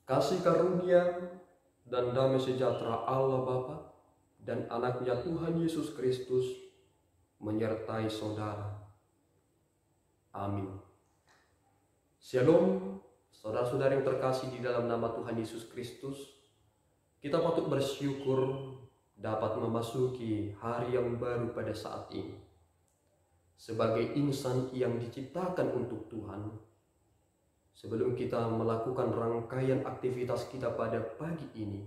Kasih karunia dan damai sejahtera Allah Bapa dan anaknya Tuhan Yesus Kristus menyertai saudara. Amin. Shalom, saudara-saudara yang terkasih di dalam nama Tuhan Yesus Kristus. Kita patut bersyukur dapat memasuki hari yang baru pada saat ini. Sebagai insan yang diciptakan untuk Tuhan, sebelum kita melakukan rangkaian aktivitas kita pada pagi ini,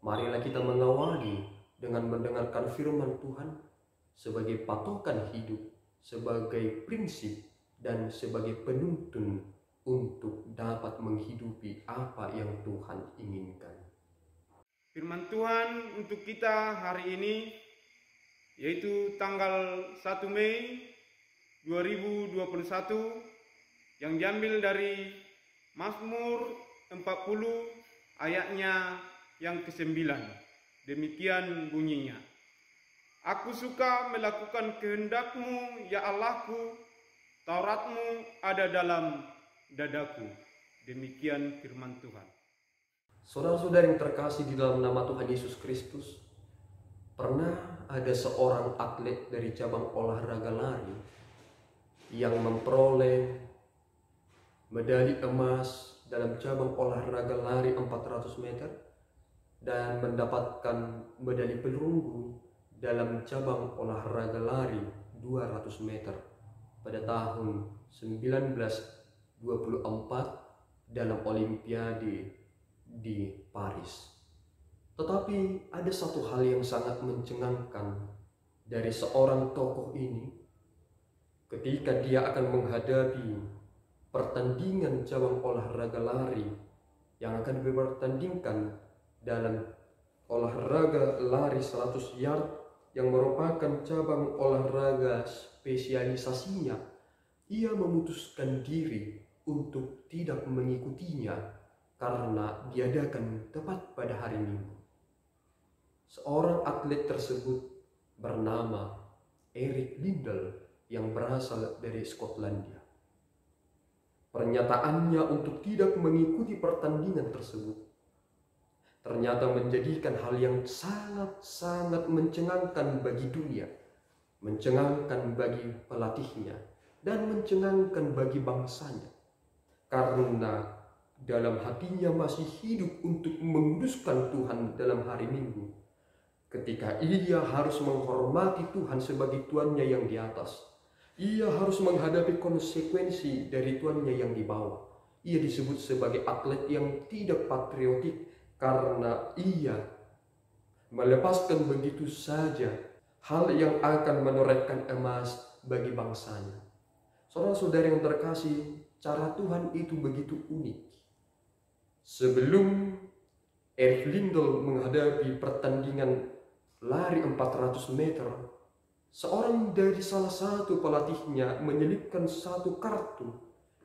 marilah kita mengawali dengan mendengarkan firman Tuhan sebagai patokan hidup, sebagai prinsip, dan sebagai penuntun untuk dapat menghidupi apa yang Tuhan inginkan. Firman Tuhan untuk kita hari ini yaitu tanggal 1 Mei 2021 yang diambil dari Mazmur 40 ayatnya yang ke-9. Demikian bunyinya. Aku suka melakukan kehendak-Mu ya Allahku, Taurat-Mu ada dalam dadaku. Demikian firman Tuhan. Saudara-saudara yang terkasih di dalam nama Tuhan Yesus Kristus, pernah ada seorang atlet dari cabang olahraga lari yang memperoleh medali emas dalam cabang olahraga lari 400 meter dan mendapatkan medali perunggu dalam cabang olahraga lari 200 meter pada tahun 1924 dalam Olimpiade di Paris. Tetapi ada satu hal yang sangat mencengangkan dari seorang tokoh ini ketika dia akan menghadapi pertandingan cabang olahraga lari yang akan dipertandingkan dalam olahraga lari 100 yard yang merupakan cabang olahraga spesialisasinya. Ia memutuskan diri untuk tidak mengikutinya karena diadakan tepat pada hari Minggu. Seorang atlet tersebut bernama Eric Liddell yang berasal dari Skotlandia. Pernyataannya untuk tidak mengikuti pertandingan tersebut ternyata menjadikan hal yang sangat-sangat mencengangkan bagi dunia, mencengangkan bagi pelatihnya, dan mencengangkan bagi bangsanya. Karena dalam hatinya masih hidup untuk menguduskan Tuhan dalam hari Minggu. Ketika ia harus menghormati Tuhan sebagai Tuannya yang di atas, ia harus menghadapi konsekuensi dari Tuannya yang di bawah. Ia disebut sebagai atlet yang tidak patriotik karena ia melepaskan begitu saja hal yang akan menorehkan emas bagi bangsanya. Saudara-saudara yang terkasih, cara Tuhan itu begitu unik. Sebelum Eric Liddell menghadapi pertandingan lari 400 meter, seorang dari salah satu pelatihnya menyelipkan satu kartu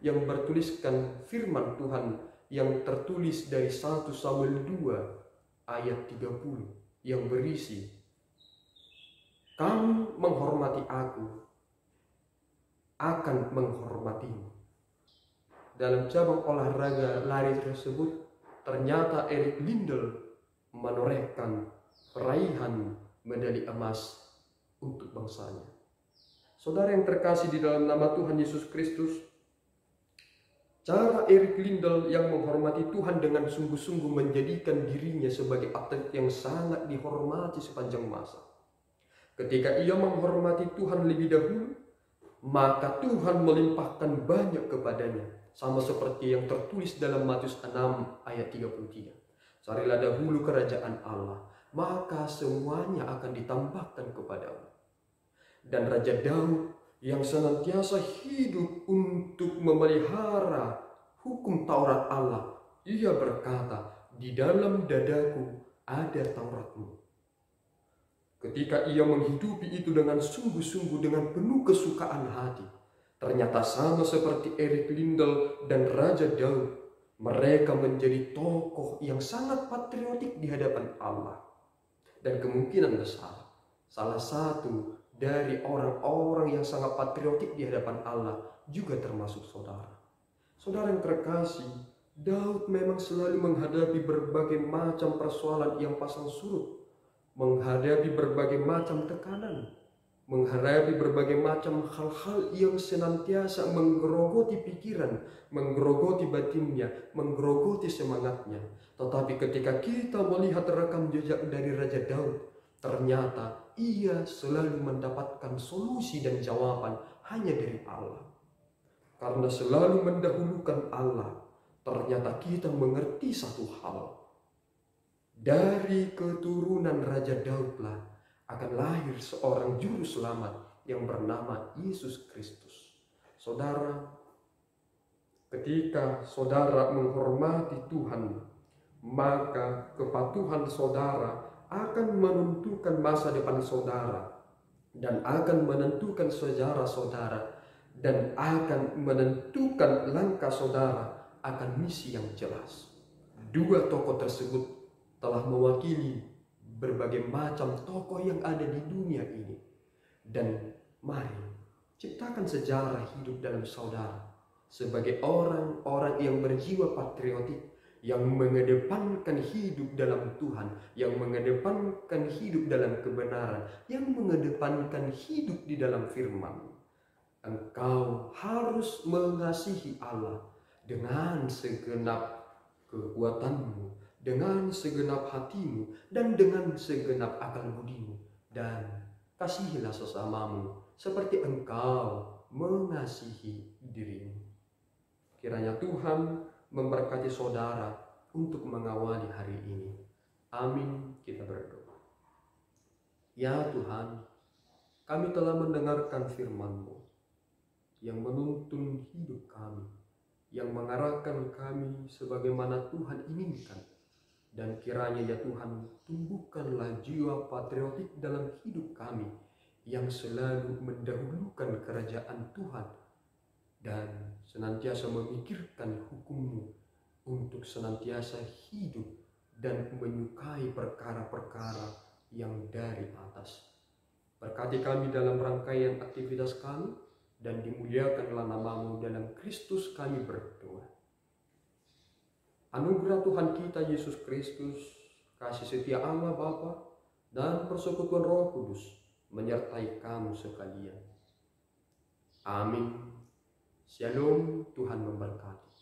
yang bertuliskan firman Tuhan yang tertulis dari 1 Samuel 2 ayat 30 yang berisi, "Kamu menghormati aku, akan menghormatimu." Dalam cabang olahraga lari tersebut, ternyata Eric Liddell menorehkan peraihan medali emas untuk bangsanya. Saudara yang terkasih di dalam nama Tuhan Yesus Kristus, cara Eric Liddell yang menghormati Tuhan dengan sungguh-sungguh menjadikan dirinya sebagai atlet yang sangat dihormati sepanjang masa. Ketika ia menghormati Tuhan lebih dahulu, maka Tuhan melimpahkan banyak kepadanya. Sama seperti yang tertulis dalam Matius 6 ayat 33. "Carilah dahulu kerajaan Allah, maka semuanya akan ditambahkan kepadamu." Dan Raja Daud yang senantiasa hidup untuk memelihara hukum Taurat Allah, ia berkata, "Di dalam dadaku ada Taurat-Mu." Ketika ia menghidupi itu dengan sungguh-sungguh, dengan penuh kesukaan hati, ternyata sama seperti Eric Liddell dan Raja Daud, mereka menjadi tokoh yang sangat patriotik di hadapan Allah. Dan kemungkinan besar, salah satu dari orang-orang yang sangat patriotik di hadapan Allah juga termasuk saudara. Saudara yang terkasih, Daud memang selalu menghadapi berbagai macam persoalan yang pasang surut, menghadapi berbagai macam tekanan, menghadapi berbagai macam hal-hal yang senantiasa menggerogoti pikiran, menggerogoti batinnya, menggerogoti semangatnya. Tetapi ketika kita melihat rekam jejak dari Raja Daud, ternyata ia selalu mendapatkan solusi dan jawaban hanya dari Allah. Karena selalu mendahulukan Allah, ternyata kita mengerti satu hal. Dari keturunan Raja Daudlah akan lahir seorang juru selamat yang bernama Yesus Kristus. Saudara, ketika saudara menghormati Tuhan, maka kepatuhan saudara akan menentukan masa depan saudara dan akan menentukan sejarah saudara dan akan menentukan langkah saudara akan misi yang jelas. Dua tokoh tersebut telah mewakili berbagai macam tokoh yang ada di dunia ini. Dan mari ciptakan sejarah hidup dalam saudara sebagai orang-orang yang berjiwa patriotik, yang mengedepankan hidup dalam Tuhan, yang mengedepankan hidup dalam kebenaran, yang mengedepankan hidup di dalam firman. Engkau harus mengasihi Allah dengan segenap kekuatanmu, dengan segenap hatimu, dan dengan segenap akal budimu. Dan kasihilah sesamamu seperti engkau mengasihi dirimu. Kiranya Tuhan memberkati saudara untuk mengawali hari ini. Amin. Kita berdoa. Ya Tuhan, kami telah mendengarkan firman-Mu yang menuntun hidup kami, yang mengarahkan kami sebagaimana Tuhan inginkan. Dan kiranya ya Tuhan, tumbuhkanlah jiwa patriotik dalam hidup kami yang selalu mendahulukan kerajaan Tuhan dan senantiasa memikirkan hukum-Mu untuk senantiasa hidup dan menyukai perkara-perkara yang dari atas. Berkati kami dalam rangkaian aktivitas kami, dan dimuliakanlah nama-Mu dalam Kristus kami berdoa. Anugerah Tuhan kita Yesus Kristus, kasih setia Allah Bapa, dan persekutuan Roh Kudus menyertai kamu sekalian. Amin. Shalom, Tuhan memberkati.